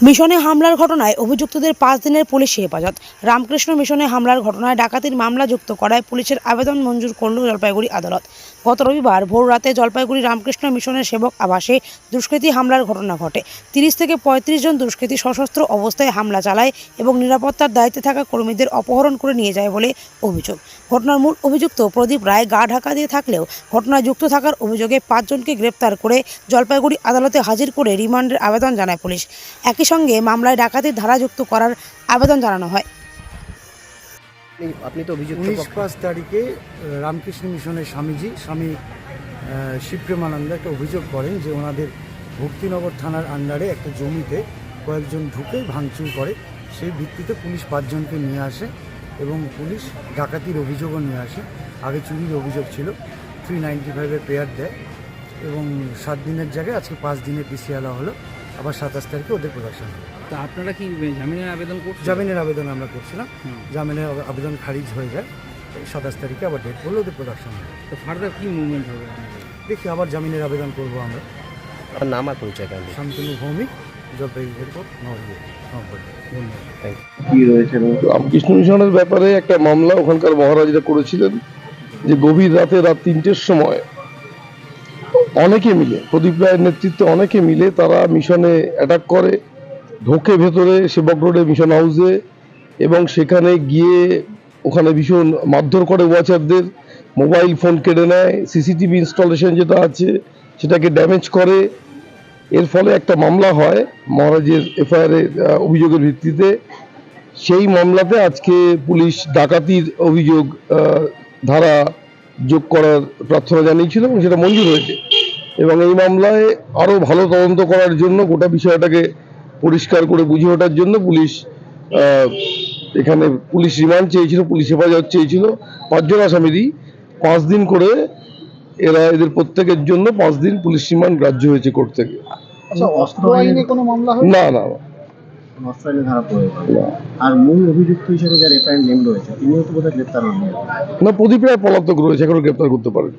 মিশনে হামলার ঘটনায় অভিযুক্তদের 5 দিনের পুলিশি হেফাজত। রামকৃষ্ণ মিশনে হামলার ঘটনায় ডাকাতির মামলা যুক্ত করায় পুলিশের আবেদন মঞ্জুর করল জলপাইগুড়ি আদালত। গত রবিবার ভোর রাতে জলপাইগুড়ি রামকৃষ্ণ মিশনের সেবক আবাসে দুষ্কৃতী হামলার ঘটনা ঘটে। 30 থেকে 35 জন দুষ্কৃতী সশস্ত্র অবস্থায় হামলা চালায় এবং নিরাপত্তার দায়িত্বে থাকা কর্মীদের অপহরণ করে নিয়ে যায় বলে অভিযোগ। ঘটনার মূল অভিযুক্ত প্রদীপ রায় গা ঢাকা দিয়ে থাকলেও ঘটনায় যুক্ত থাকার অভিযোগে 5 জনকে গ্রেপ্তার করে জলপাইগুড়ি আদালতে হাজির করে রিমান্ডের আবেদন জানায় পুলিশ। একই সঙ্গে মামলায় ডাকাতির ধারা যুক্ত করার আবেদন জানানো হয়। আপনি তো অভিযুক্ত 19/5 তারিখে রামকৃষ্ণ মিশনের স্বামী শিবপ্রেমানন্দ একটা অভিযোগ করেন যে ওনাদের ভক্তিনগর থানার আন্ডারে একটা জমিতে কয়েকজন ঢুকে ভাঙচুর করে। সেই ভিত্তিতে পুলিশ 5 জনকে নিয়ে আসে এবং পুলিশ ডাকাতির অভিযোগও নিয়ে আসে। আগে চুরির অভিযোগ ছিল, 395-এর পেয়ার দেয় এবং 7 দিনের জায়গায় আজকে 5 দিনের পিছিয়ে হলো। আবার 27 তারিখে ওদের প্রোডাকশন হবে। তা আপনারা কি জামিনের আবেদন করছেন? জামিনের আবেদন আমরা করছিলাম, জামিনের আবেদন খারিজ হয়ে যায়। 27 তারিখে আবার ডেট করলে ওদের প্রোডাকশন হবে। তো ফার্দার কি মুভমেন্ট হবে? দেখি আবার জামিনের আবেদন করবো আমরা। আর নাম আর পরিচয় কেন? শান্তনু ভৌমিক, জলপাইগুড়ি এয়ারপোর্ট, নবদ্বীপ। ধন্যবাদ। কি রয়েছে রামকৃষ্ণ মিশনের ব্যাপারে একটা মামলা ওখানকার মহারাজরা করেছিলেন যে গভীর রাতে, রাত 3টের সময় অনেকে মিলে, প্রদীপ রায়ের নেতৃত্বে অনেকে মিলে তারা মিশনে অ্যাটাক করে, ঢোকে ভেতরে সেবক রোডে মিশন হাউসে এবং সেখানে গিয়ে ওখানে ভীষণ মারধর করে ওয়াচারদের, মোবাইল ফোন কেড়ে নেয়, সিসিটিভি ইনস্টলেশন যেটা আছে সেটাকে ড্যামেজ করে। এর ফলে একটা মামলা হয় মহারাজের এফআইআরের অভিযোগের ভিত্তিতে। সেই মামলাতে আজকে পুলিশ ডাকাতির অভিযোগ ধারা যোগ করার প্রার্থনা জানিয়েছিল এবং সেটা মঞ্জুর হয়েছে। এবং এই মামলায় আরও ভালো তদন্ত করার জন্য, গোটা বিষয়টাকে পরিষ্কার করে বুঝে ওঠার জন্য পুলিশ এখানে পুলিশ রিমান্ড চেয়েছিল, পুলিশ হেফাজত চেয়েছিল 5 জন আসামিরই 5 দিন করে। এদের প্রত্যেকের জন্য 5 দিন পুলিশ রিমান্ড গ্রাহ্য হয়েছে কোর্ট থেকে। আচ্ছা, অস্ত্র আইনে কোনো মামলা হয়? না না অস্ত্র আইনে ধারা প্রয়োগ হয়। আর মূল অভিযুক্ত হিসেবে যার এফআইআর নেম রয়েছে তিনিও তো বোধহয় গ্রেপ্তার হননি। না, প্রদীপ রায় পলাতক রয়েছে, এখনো গ্রেপ্তার করতে পারেন।